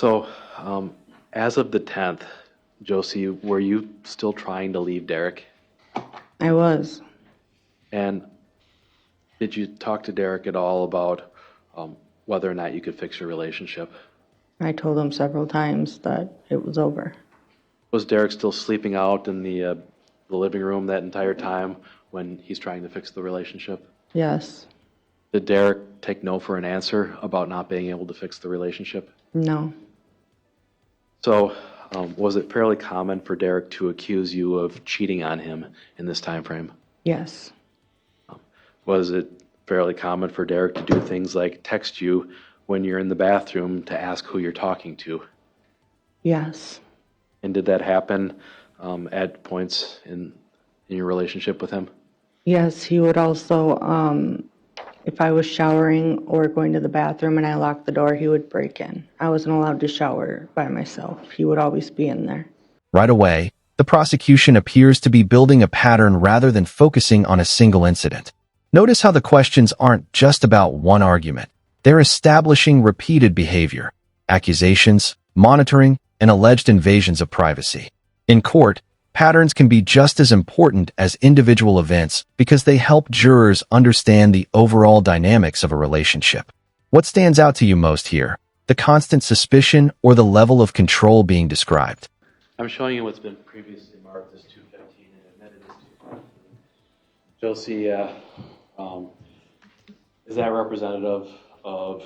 So, as of the 10th, Josie, were you still trying to leave Derek? I was. And did you talk to Derek at all about whether or not you could fix your relationship? I told him several times that it was over. Was Derek still sleeping out in the living room that entire time when he's trying to fix the relationship? Yes. Did Derek take no for an answer about not being able to fix the relationship? No. So, was it fairly common for Derek to accuse you of cheating on him in this time frame? Yes. Was it fairly common for Derek to do things like text you when you're in the bathroom to ask who you're talking to? Yes. And did that happen at points in your relationship with him? Yes, he would also, if I was showering or going to the bathroom and I locked the door, he would break in. I wasn't allowed to shower by myself. He would always be in there. Right away, the prosecution appears to be building a pattern rather than focusing on a single incident. Notice how the questions aren't just about one argument. They're establishing repeated behavior, accusations, monitoring, and alleged invasions of privacy. In court, patterns can be just as important as individual events because they help jurors understand the overall dynamics of a relationship. What stands out to you most here? The constant suspicion or the level of control being described? I'm showing you what's been previously marked as 215 and admitted as 215. Josie, is that representative of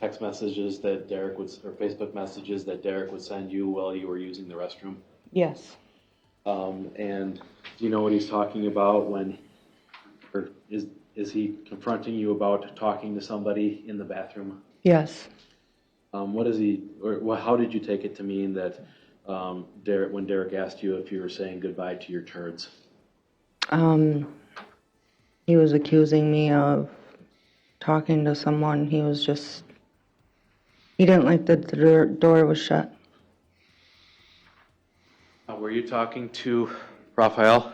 text messages that Derek would, or Facebook messages that Derek would send you while you were using the restroom? Yes. And do you know what he's talking about when, or is he confronting you about talking to somebody in the bathroom? Yes. What is he, or how did you take it to mean that when Derek asked you if you were saying goodbye to your turds? He was accusing me of talking to someone. He didn't like that the door was shut. Were you talking to Raphael?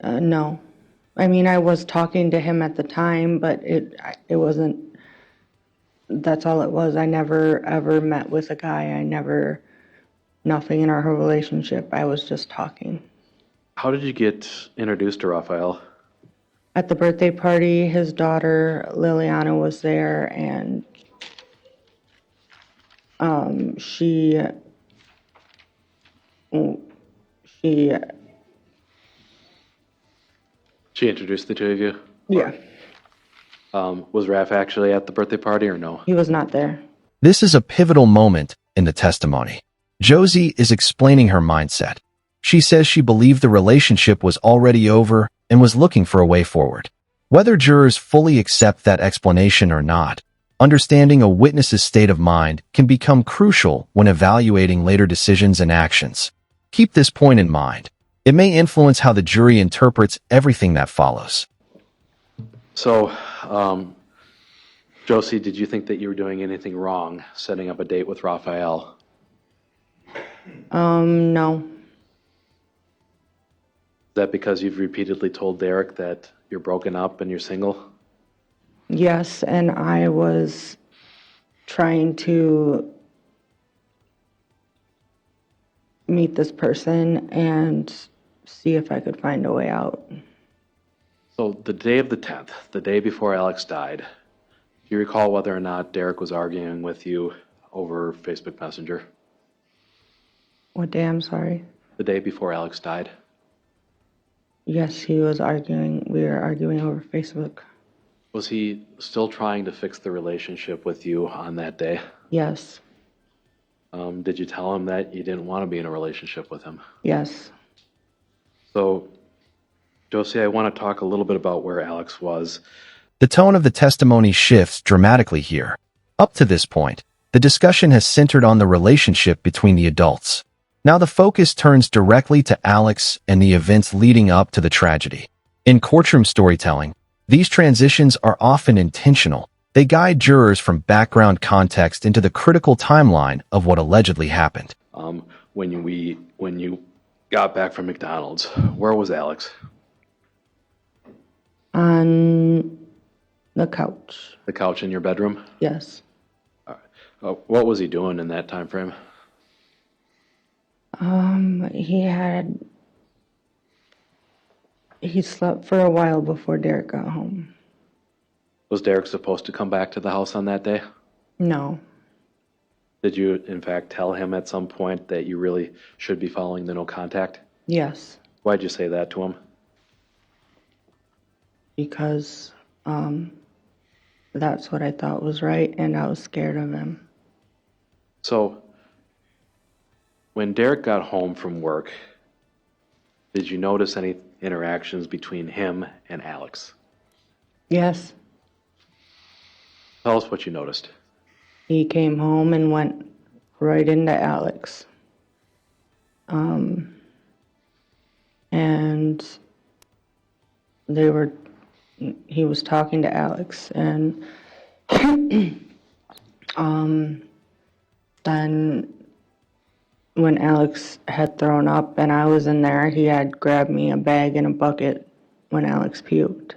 No. I mean, I was talking to him at the time, but it wasn't, that's all it was. I never ever met with a guy. Nothing in our relationship. I was just talking. How did you get introduced to Raphael? At the birthday party, his daughter Liliana was there, and she introduced the two of you? yeah, Was Raph actually at the birthday party or no? he was not there. This is a pivotal moment in the testimony. Josie is explaining her mindset. She says she believed the relationship was already over and was looking for a way forward. Whether jurors fully accept that explanation or not, understanding a witness's state of mind can become crucial when evaluating later decisions and actions. Keep this point in mind. It may influence how the jury interprets everything that follows. So, Josie, did you think that you were doing anything wrong setting up a date with Raphael? No. Is that because you've repeatedly told Derek that you're broken up and you're single? Yes, and I was trying to meet this person and see if I could find a way out. So the day of the 10th, the day before Alex died, do you recall whether or not Derek was arguing with you over Facebook Messenger? What day? I'm sorry. The day before Alex died? Yes, he was arguing. We were arguing over Facebook. Was he still trying to fix the relationship with you on that day? Yes. Did you tell him that you didn't want to be in a relationship with him? Yes. So, Josie, I want to talk a little bit about where Alex was. The tone of the testimony shifts dramatically here. Up to this point, the discussion has centered on the relationship between the adults. Now the focus turns directly to Alex and the events leading up to the tragedy. In courtroom storytelling, these transitions are often intentional. They guide jurors from background context into the critical timeline of what allegedly happened. When you got back from McDonald's, where was Alex? On the couch. The couch in your bedroom? Yes. What was he doing in that time frame? He slept for a while before Derek got home. Was Derek supposed to come back to the house on that day? No. Did you, in fact, tell him at some point that you really should be following the no contact? Yes. Why'd you say that to him? Because that's what I thought was right, and I was scared of him. So, when Derek got home from work, did you notice any interactions between him and Alex? Yes. Tell us what you noticed. He came home and went right into Alex. And he was talking to Alex, and then when Alex had thrown up and I was in there, he had grabbed me a bag and a bucket when Alex puked.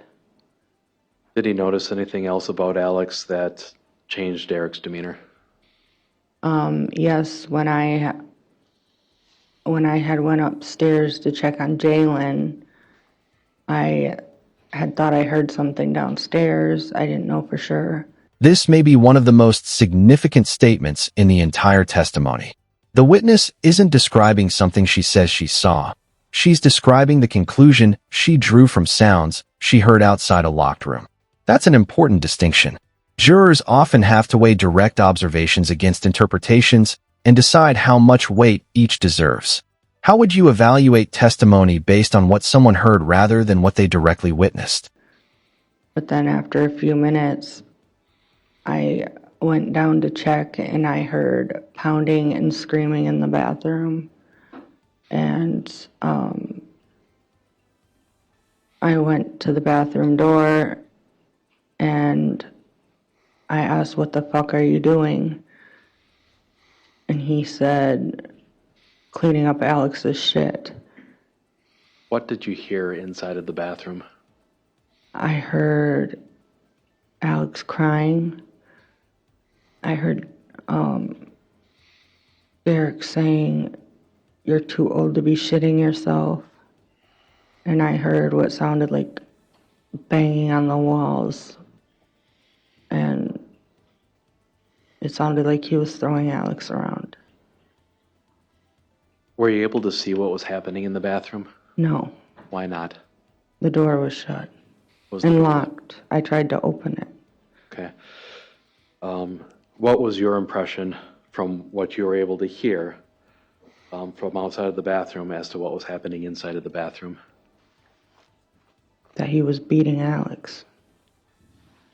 Did he notice anything else about Alex that changed Derek's demeanor? Yes, when I had went upstairs to check on Jalen, I had thought I heard something downstairs. I didn't know for sure. This may be one of the most significant statements in the entire testimony. The witness isn't describing something she says she saw. She's describing the conclusion she drew from sounds she heard outside a locked room. That's an important distinction. Jurors often have to weigh direct observations against interpretations and decide how much weight each deserves. How would you evaluate testimony based on what someone heard rather than what they directly witnessed? But then after a few minutes, I went down to check and I heard pounding and screaming in the bathroom. And I went to the bathroom door and I asked, "What the fuck are you doing?" And he said, "Cleaning up Alex's shit." What did you hear inside of the bathroom? I heard Alex crying. I heard Derek saying, "You're too old to be shitting yourself." And I heard what sounded like banging on the walls. And it sounded like he was throwing Alex around. Were you able to see what was happening in the bathroom? No, Why not? the door was shut Was the and door- locked. I tried to open it. Okay. What was your impression from what you were able to hear from outside of the bathroom as to what was happening inside of the bathroom? That he was beating Alex.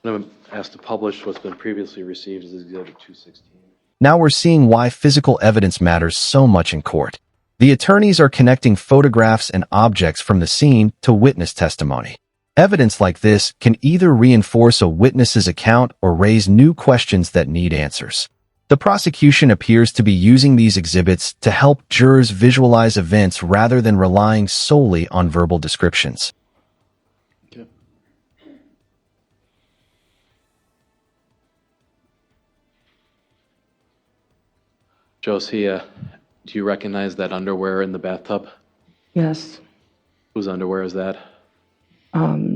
I'm asked to publish what's been previously received as Exhibit 216. Now we're seeing why physical evidence matters so much in court. The attorneys are connecting photographs and objects from the scene to witness testimony. Evidence like this can either reinforce a witness's account or raise new questions that need answers. The prosecution appears to be using these exhibits to help jurors visualize events rather than relying solely on verbal descriptions. Okay. Josie, do you recognize that underwear in the bathtub? Yes. Whose underwear is that?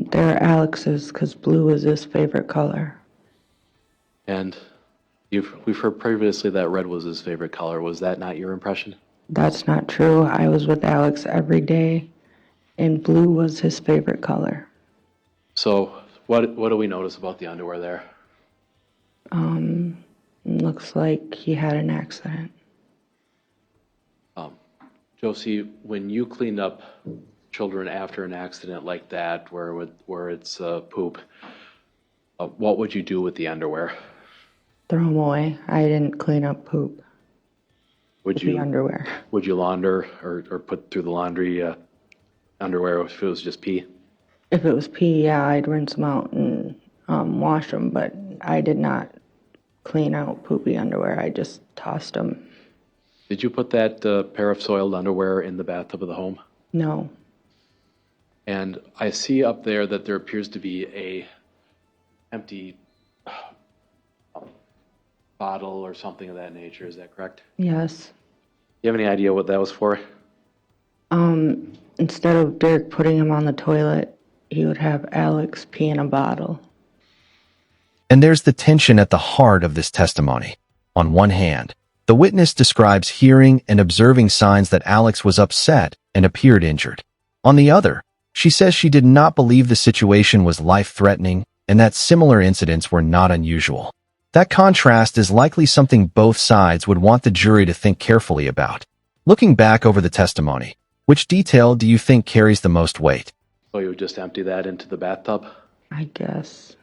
They're Alex's because blue was his favorite color. And we've heard previously that red was his favorite color. Was that not your impression? That's not true. I was with Alex every day, and blue was his favorite color. So what do we notice about the underwear there? Looks like he had an accident. Josie, when you cleaned up children after an accident like that, where it's poop, what would you do with the underwear? Throw them away. I didn't clean up poop Would with the you underwear. would you launder or put through the laundry underwear if it was just pee? If it was pee, yeah, I'd rinse them out and wash them, but I did not clean out poopy underwear. I just tossed them. Did you put that pair of soiled underwear in the bathtub of the home? No. And I see up there that there appears to be a empty bottle or something of that nature, is that correct? Yes. You have any idea what that was for? Instead of Derek putting him on the toilet, he would have Alex pee in a bottle. And there's the tension at the heart of this testimony. On one hand, the witness describes hearing and observing signs that Alex was upset and appeared injured. On the other, she says she did not believe the situation was life-threatening and that similar incidents were not unusual. That contrast is likely something both sides would want the jury to think carefully about. Looking back over the testimony, which detail do you think carries the most weight? So you would just empty that into the bathtub? I guess.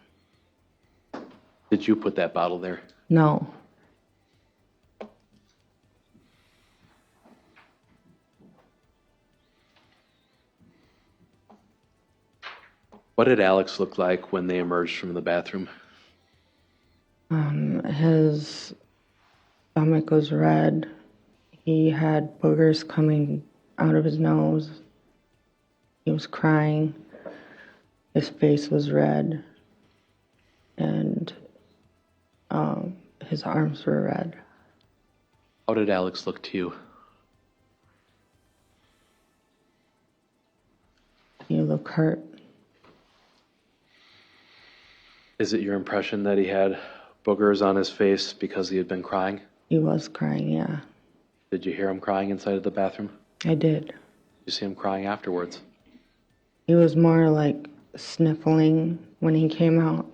Did you put that bottle there? No. What did Alex look like when they emerged from the bathroom? His stomach was red. He had boogers coming out of his nose. He was crying. His face was red. And his arms were red. How did Alex look to you? He looked hurt. Is it your impression that he had boogers on his face because he had been crying? He was crying, yeah. Did you hear him crying inside of the bathroom? I did. Did you see him crying afterwards? He was more like sniffling when he came out.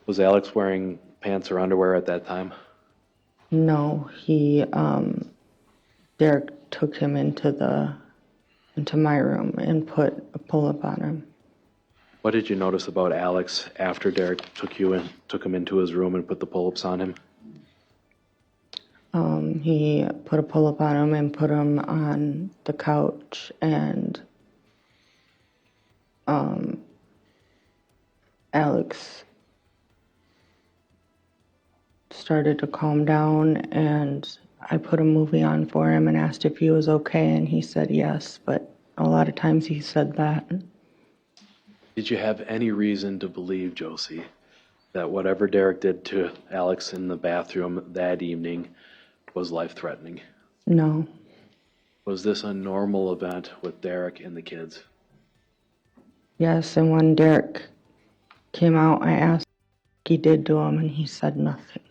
Was Alex wearing pants or underwear at that time? No, Derek took him into my room and put a pull-up on him. What did you notice about Alex after Derek took him into his room and put the pull-ups on him? He put a pull-up on him and put him on the couch, and Alex started to calm down, and I put a movie on for him and asked if he was okay, and he said yes, but a lot of times he said that. Did you have any reason to believe, Josie, that whatever Derek did to Alex in the bathroom that evening was life-threatening? No. Was this a normal event with Derek and the kids? Yes, and when Derek came out, I asked what he did to him, and he said nothing.